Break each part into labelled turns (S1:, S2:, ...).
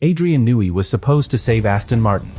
S1: Adrian Newey was supposed to save Aston Martin.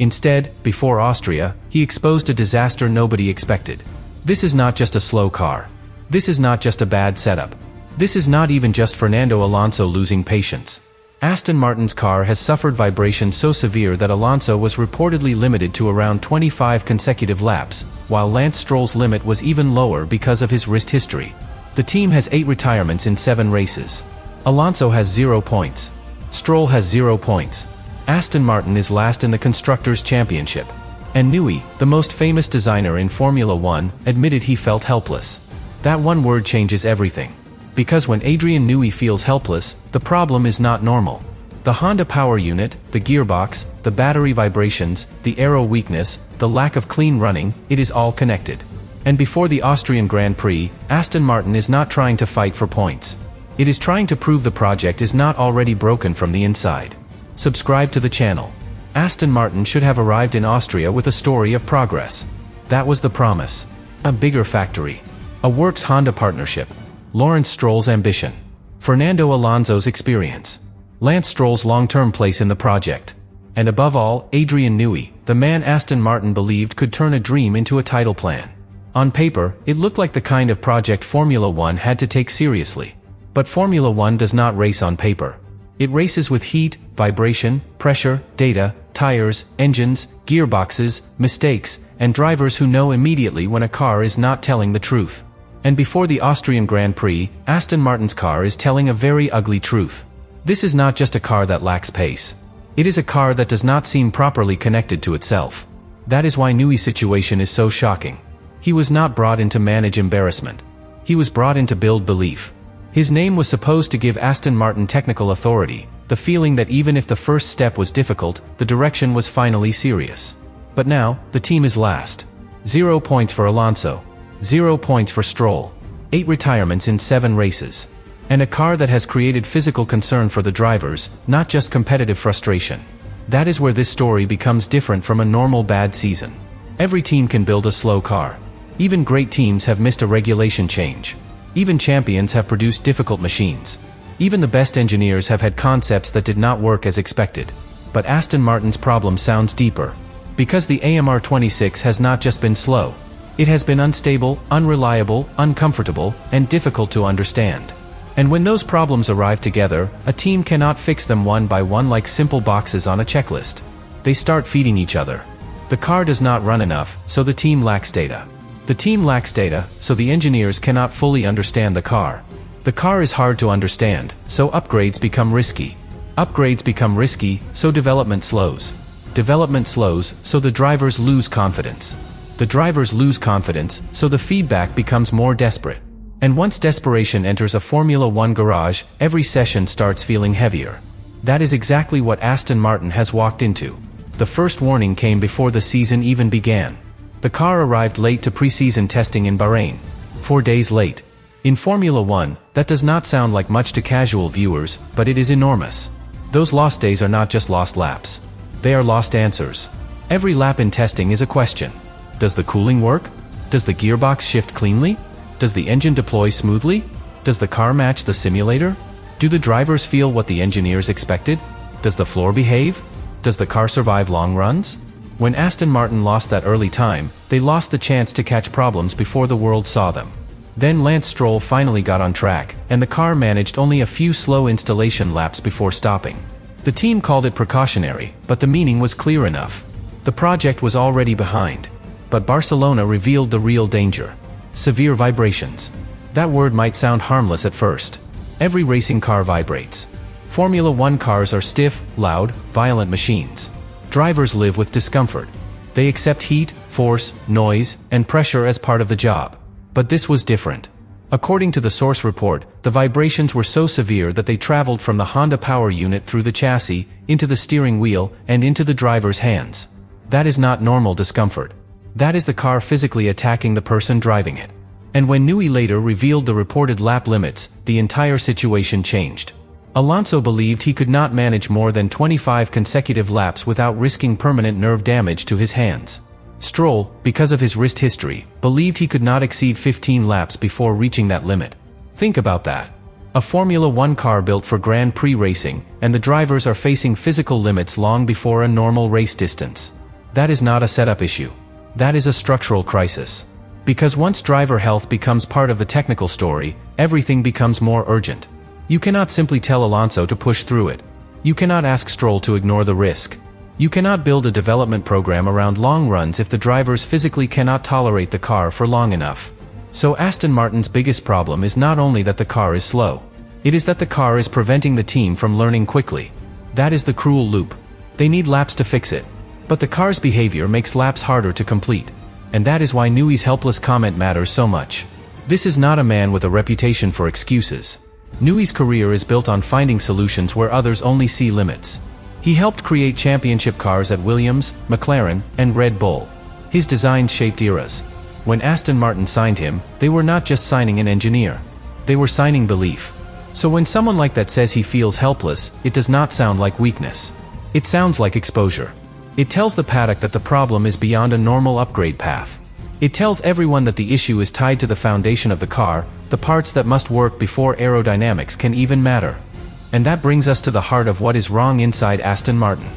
S1: Instead, before Austria, he exposed a disaster nobody expected. This is not just a slow car. This is not just a bad setup. This is not even just Fernando Alonso losing patience. Aston Martin's car has suffered vibrations so severe that Alonso was reportedly limited to around 25 consecutive laps, while Lance Stroll's limit was even lower because of his wrist history. The team has 8 retirements in 7 races. Alonso has 0 points. Stroll has 0 points. Aston Martin is last in the Constructors' Championship. And Newey, the most famous designer in Formula One, admitted he felt helpless. That one word changes everything. Because when Adrian Newey feels helpless, the problem is not normal. The Honda power unit, the gearbox, the battery vibrations, the aero weakness, the lack of clean running, it is all connected. And before the Austrian Grand Prix, Aston Martin is not trying to fight for points. It is trying to prove the project is not already broken from the inside. Subscribe to the channel. Aston Martin should have arrived in Austria with a story of progress. That was the promise. A bigger factory. A Works Honda partnership. Lawrence Stroll's ambition. Fernando Alonso's experience. Lance Stroll's long-term place in the project. And above all, Adrian Newey, the man Aston Martin believed could turn a dream into a title plan. On paper, it looked like the kind of project Formula One had to take seriously. But Formula One does not race on paper. It races with heat, vibration, pressure, data, tires, engines, gearboxes, mistakes, and drivers who know immediately when a car is not telling the truth. And before the Austrian Grand Prix, Aston Martin's car is telling a very ugly truth. This is not just a car that lacks pace. It is a car that does not seem properly connected to itself. That is why Newey's situation is so shocking. He was not brought in to manage embarrassment. He was brought in to build belief. His name was supposed to give Aston Martin technical authority, the feeling that even if the first step was difficult, the direction was finally serious. But now, the team is last. 0 points for Alonso. 0 points for Stroll. 8 retirements in 7 races. And a car that has created physical concern for the drivers, not just competitive frustration. That is where this story becomes different from a normal bad season. Every team can build a slow car. Even great teams have missed a regulation change. Even champions have produced difficult machines. Even the best engineers have had concepts that did not work as expected. But Aston Martin's problem sounds deeper. Because the AMR26 has not just been slow. It has been unstable, unreliable, uncomfortable, and difficult to understand. And when those problems arrive together, a team cannot fix them one by one like simple boxes on a checklist. They start feeding each other. The car does not run enough, so the team lacks data. The team lacks data, so the engineers cannot fully understand the car. The car is hard to understand, so upgrades become risky. Upgrades become risky, so development slows. Development slows, so the drivers lose confidence. The drivers lose confidence, so the feedback becomes more desperate. And once desperation enters a Formula One garage, every session starts feeling heavier. That is exactly what Aston Martin has walked into. The first warning came before the season even began. The car arrived late to pre-season testing in Bahrain. 4 days late. In Formula One, that does not sound like much to casual viewers, but it is enormous. Those lost days are not just lost laps. They are lost answers. Every lap in testing is a question. Does the cooling work? Does the gearbox shift cleanly? Does the engine deploy smoothly? Does the car match the simulator? Do the drivers feel what the engineers expected? Does the floor behave? Does the car survive long runs? When Aston Martin lost that early time, they lost the chance to catch problems before the world saw them. Then Lance Stroll finally got on track, and the car managed only a few slow installation laps before stopping. The team called it precautionary, but the meaning was clear enough. The project was already behind. But Barcelona revealed the real danger. Severe vibrations. That word might sound harmless at first. Every racing car vibrates. Formula One cars are stiff, loud, violent machines. Drivers live with discomfort. They accept heat, force, noise, and pressure as part of the job. But this was different. According to the source report, the vibrations were so severe that they traveled from the Honda power unit through the chassis, into the steering wheel, and into the driver's hands. That is not normal discomfort. That is the car physically attacking the person driving it. And when Newey later revealed the reported lap limits, the entire situation changed. Alonso believed he could not manage more than 25 consecutive laps without risking permanent nerve damage to his hands. Stroll, because of his wrist history, believed he could not exceed 15 laps before reaching that limit. Think about that. A Formula One car built for Grand Prix racing, and the drivers are facing physical limits long before a normal race distance. That is not a setup issue. That is a structural crisis. Because once driver health becomes part of the technical story, everything becomes more urgent. You cannot simply tell Alonso to push through it. You cannot ask Stroll to ignore the risk. You cannot build a development program around long runs if the drivers physically cannot tolerate the car for long enough. So Aston Martin's biggest problem is not only that the car is slow. It is that the car is preventing the team from learning quickly. That is the cruel loop. They need laps to fix it. But the car's behavior makes laps harder to complete. And that is why Newey's helpless comment matters so much. This is not a man with a reputation for excuses. Newey's career is built on finding solutions where others only see limits. He helped create championship cars at Williams, McLaren, and Red Bull. His designs shaped eras. When Aston Martin signed him, they were not just signing an engineer. They were signing belief. So when someone like that says he feels helpless, it does not sound like weakness. It sounds like exposure. It tells the paddock that the problem is beyond a normal upgrade path. It tells everyone that the issue is tied to the foundation of the car, the parts that must work before aerodynamics can even matter. And that brings us to the heart of what is wrong inside Aston Martin.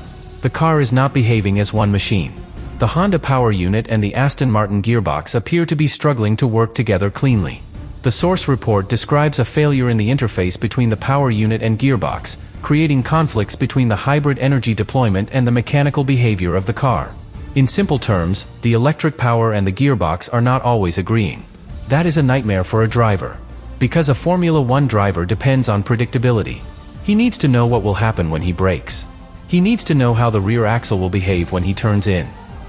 S1: The car is not behaving as one machine. The Honda power unit and the Aston Martin gearbox appear to be struggling to work together cleanly. The source report describes a failure in the interface between the power unit and gearbox, creating conflicts between the hybrid energy deployment and the mechanical behavior of the car. In simple terms, the electric power and the gearbox are not always agreeing. That is a nightmare for a driver. Because a Formula One driver depends on predictability. He needs to know what will happen when he brakes. He needs to know how the rear axle will behave when he turns in.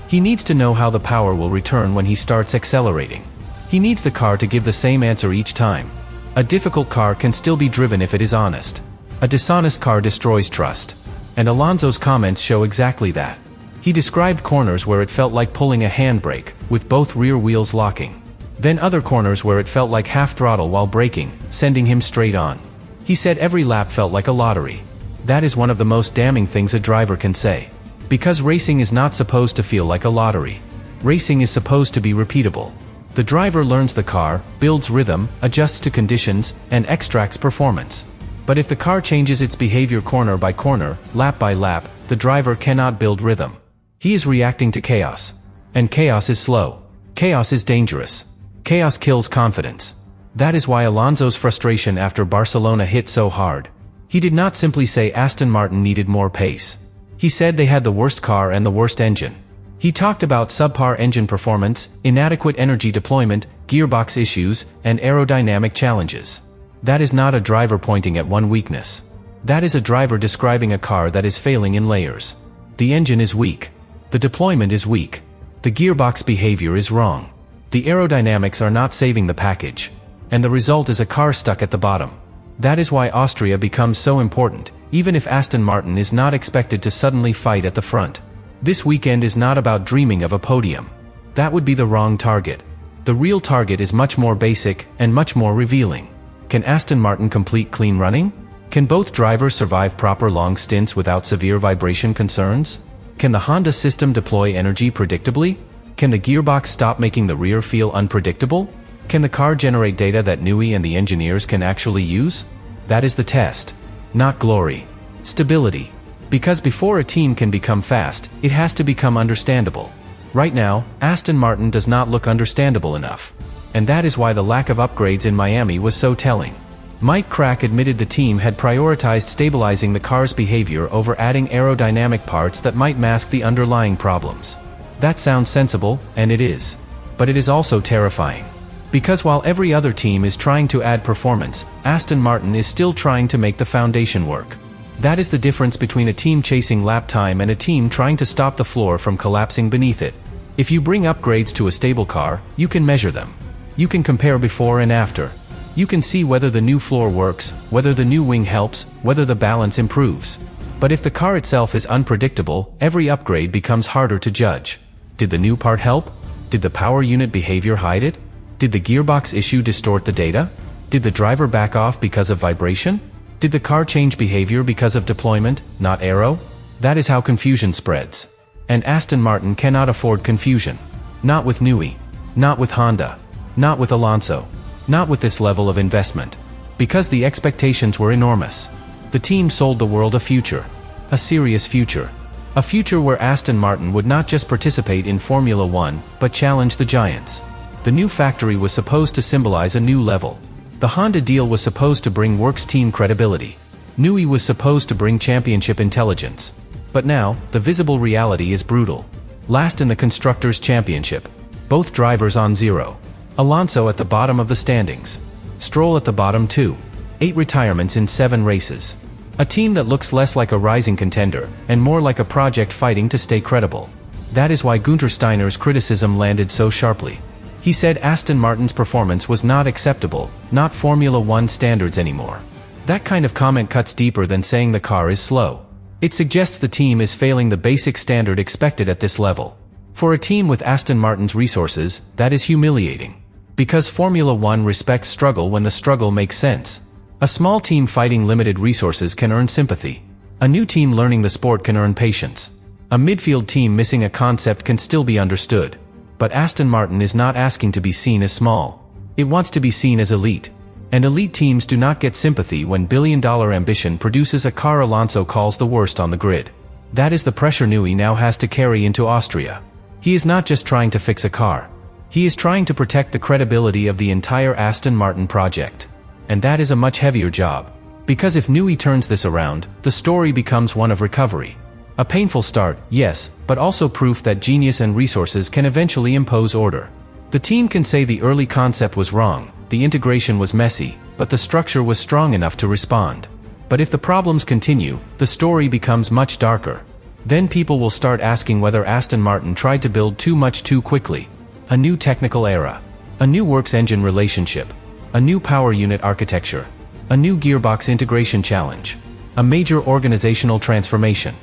S1: He needs to know how the power will return when he starts accelerating. He needs the car to give the same answer each time. A difficult car can still be driven if it is honest. A dishonest car destroys trust. And Alonso's comments show exactly that. He described corners where it felt like pulling a handbrake, with both rear wheels locking. Then other corners where it felt like half throttle while braking, sending him straight on. He said every lap felt like a lottery. That is one of the most damning things a driver can say. Because racing is not supposed to feel like a lottery. Racing is supposed to be repeatable. The driver learns the car, builds rhythm, adjusts to conditions, and extracts performance. But if the car changes its behavior corner by corner, lap by lap, the driver cannot build rhythm. He is reacting to chaos. And chaos is slow. Chaos is dangerous. Chaos kills confidence. That is why Alonso's frustration after Barcelona hit so hard. He did not simply say Aston Martin needed more pace. He said they had the worst car and the worst engine. He talked about subpar engine performance, inadequate energy deployment, gearbox issues, and aerodynamic challenges. That is not a driver pointing at one weakness. That is a driver describing a car that is failing in layers. The engine is weak. The deployment is weak. The gearbox behavior is wrong. The aerodynamics are not saving the package. And the result is a car stuck at the bottom. That is why Austria becomes so important, even if Aston Martin is not expected to suddenly fight at the front. This weekend is not about dreaming of a podium. That would be the wrong target. The real target is much more basic and much more revealing. Can Aston Martin complete clean running? Can both drivers survive proper long stints without severe vibration concerns? Can the Honda system deploy energy predictably? Can the gearbox stop making the rear feel unpredictable? Can the car generate data that Newey and the engineers can actually use? That is the test. Not glory. Stability. Because before a team can become fast, it has to become understandable. Right now, Aston Martin does not look understandable enough. And that is why the lack of upgrades in Miami was so telling. Mike Crack admitted the team had prioritized stabilizing the car's behavior over adding aerodynamic parts that might mask the underlying problems. That sounds sensible, and it is. But it is also terrifying. Because while every other team is trying to add performance, Aston Martin is still trying to make the foundation work. That is the difference between a team chasing lap time and a team trying to stop the floor from collapsing beneath it. If you bring upgrades to a stable car, you can measure them. You can compare before and after. You can see whether the new floor works, whether the new wing helps, whether the balance improves. But if the car itself is unpredictable, every upgrade becomes harder to judge. Did the new part help? Did the power unit behavior hide it? Did the gearbox issue distort the data? Did the driver back off because of vibration? Did the car change behavior because of deployment, not aero? That is how confusion spreads. And Aston Martin cannot afford confusion. Not with Newey. Not with Honda. Not with Alonso. Not with this level of investment. Because the expectations were enormous. The team sold the world a future. A serious future. A future where Aston Martin would not just participate in Formula One, but challenge the giants. The new factory was supposed to symbolize a new level. The Honda deal was supposed to bring works team credibility. Newey was supposed to bring championship intelligence. But now, the visible reality is brutal. Last in the Constructors' Championship. Both drivers on zero. Alonso at the bottom of the standings. Stroll at the bottom too. 8 retirements in 7 races. A team that looks less like a rising contender, and more like a project fighting to stay credible. That is why Günther Steiner's criticism landed so sharply. He said Aston Martin's performance was not acceptable, not Formula One standards anymore. That kind of comment cuts deeper than saying the car is slow. It suggests the team is failing the basic standard expected at this level. For a team with Aston Martin's resources, that is humiliating. Because Formula One respects struggle when the struggle makes sense. A small team fighting limited resources can earn sympathy. A new team learning the sport can earn patience. A midfield team missing a concept can still be understood. But Aston Martin is not asking to be seen as small. It wants to be seen as elite. And elite teams do not get sympathy when billion-dollar ambition produces a car Alonso calls the worst on the grid. That is the pressure Newey now has to carry into Austria. He is not just trying to fix a car. He is trying to protect the credibility of the entire Aston Martin project. And that is a much heavier job. Because if Newey turns this around, the story becomes one of recovery. A painful start, yes, but also proof that genius and resources can eventually impose order. The team can say the early concept was wrong, the integration was messy, but the structure was strong enough to respond. But if the problems continue, the story becomes much darker. Then people will start asking whether Aston Martin tried to build too much too quickly. A new technical era. A new works engine relationship. A new power unit architecture. A new gearbox integration challenge. A major organizational transformation.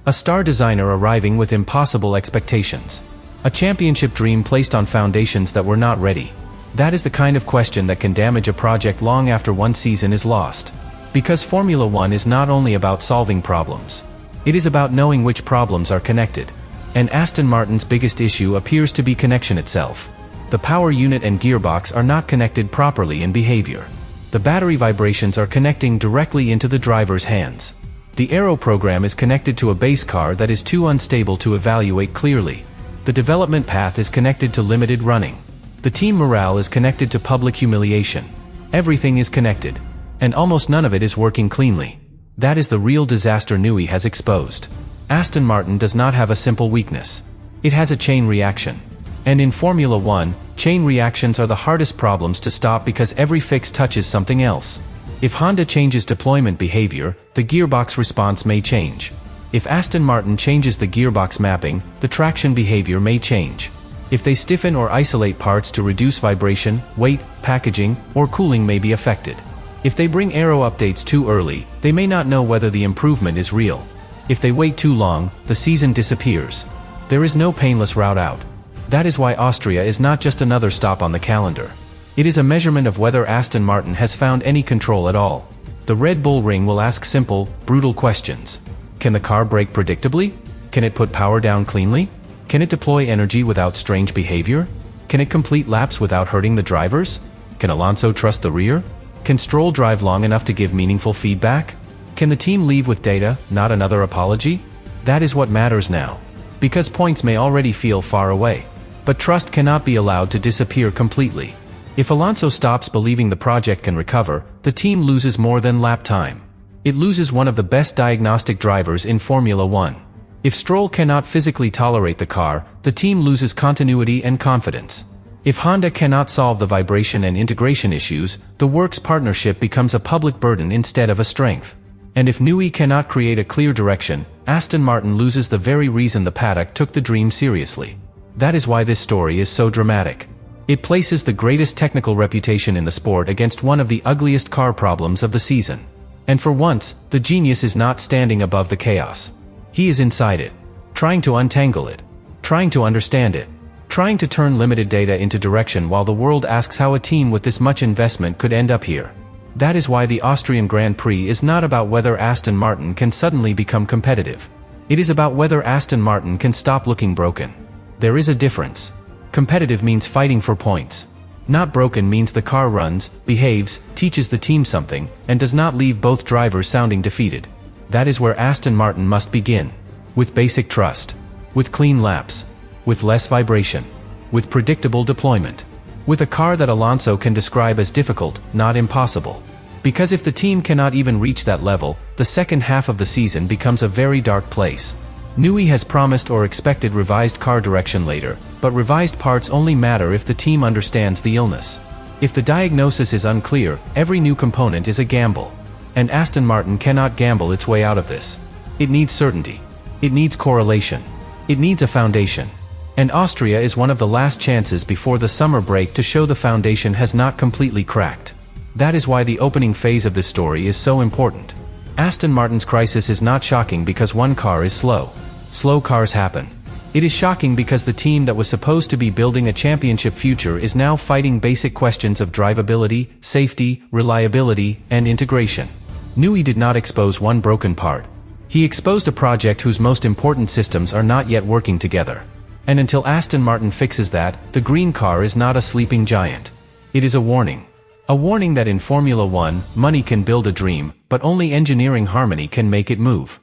S1: A star designer arriving with impossible expectations. A championship dream placed on foundations that were not ready. That is the kind of question that can damage a project long after one season is lost. Because Formula One is not only about solving problems. It is about knowing which problems are connected. And Aston Martin's biggest issue appears to be connection itself. The power unit and gearbox are not connected properly in behavior. The battery vibrations are connecting directly into the driver's hands. The aero program is connected to a base car that is too unstable to evaluate clearly. The development path is connected to limited running. The team morale is connected to public humiliation. Everything is connected. And almost none of it is working cleanly. That is the real disaster Newey has exposed. Aston Martin does not have a simple weakness. It has a chain reaction. And in Formula One, chain reactions are the hardest problems to stop because every fix touches something else. If Honda changes deployment behavior, the gearbox response may change. If Aston Martin changes the gearbox mapping, the traction behavior may change. If they stiffen or isolate parts to reduce vibration, weight, packaging, or cooling may be affected. If they bring aero updates too early, they may not know whether the improvement is real. If they wait too long, the season disappears. There is no painless route out. That is why Austria is not just another stop on the calendar. It is a measurement of whether Aston Martin has found any control at all. The Red Bull Ring will ask simple, brutal questions. Can the car brake predictably? Can it put power down cleanly? Can it deploy energy without strange behavior? Can it complete laps without hurting the drivers? Can Alonso trust the rear? Can Stroll drive long enough to give meaningful feedback? Can the team leave with data, not another apology? That is what matters now. Because points may already feel far away. But trust cannot be allowed to disappear completely. If Alonso stops believing the project can recover, the team loses more than lap time. It loses one of the best diagnostic drivers in Formula One. If Stroll cannot physically tolerate the car, the team loses continuity and confidence. If Honda cannot solve the vibration and integration issues, the works partnership becomes a public burden instead of a strength. And if Newey cannot create a clear direction, Aston Martin loses the very reason the paddock took the dream seriously. That is why this story is so dramatic. It places the greatest technical reputation in the sport against one of the ugliest car problems of the season. And for once, the genius is not standing above the chaos. He is inside it, trying to untangle it, trying to understand it, trying to turn limited data into direction while the world asks how a team with this much investment could end up here. That is why the Austrian Grand Prix is not about whether Aston Martin can suddenly become competitive. It is about whether Aston Martin can stop looking broken. There is a difference. Competitive means fighting for points. Not broken means the car runs, behaves, teaches the team something, and does not leave both drivers sounding defeated. That is where Aston Martin must begin. With basic trust. With clean laps. With less vibration. With predictable deployment. With a car that Alonso can describe as difficult, not impossible. Because if the team cannot even reach that level, the second half of the season becomes a very dark place. Newey has promised or expected revised car direction later, but revised parts only matter if the team understands the illness. If the diagnosis is unclear, every new component is a gamble. And Aston Martin cannot gamble its way out of this. It needs certainty. It needs correlation. It needs a foundation. And Austria is one of the last chances before the summer break to show the foundation has not completely cracked. That is why the opening phase of this story is so important. Aston Martin's crisis is not shocking because one car is slow. Slow cars happen. It is shocking because the team that was supposed to be building a championship future is now fighting basic questions of drivability, safety, reliability, and integration. Newey did not expose one broken part. He exposed a project whose most important systems are not yet working together. And until Aston Martin fixes that, the green car is not a sleeping giant. It is a warning. A warning that in Formula One, money can build a dream, but only engineering harmony can make it move.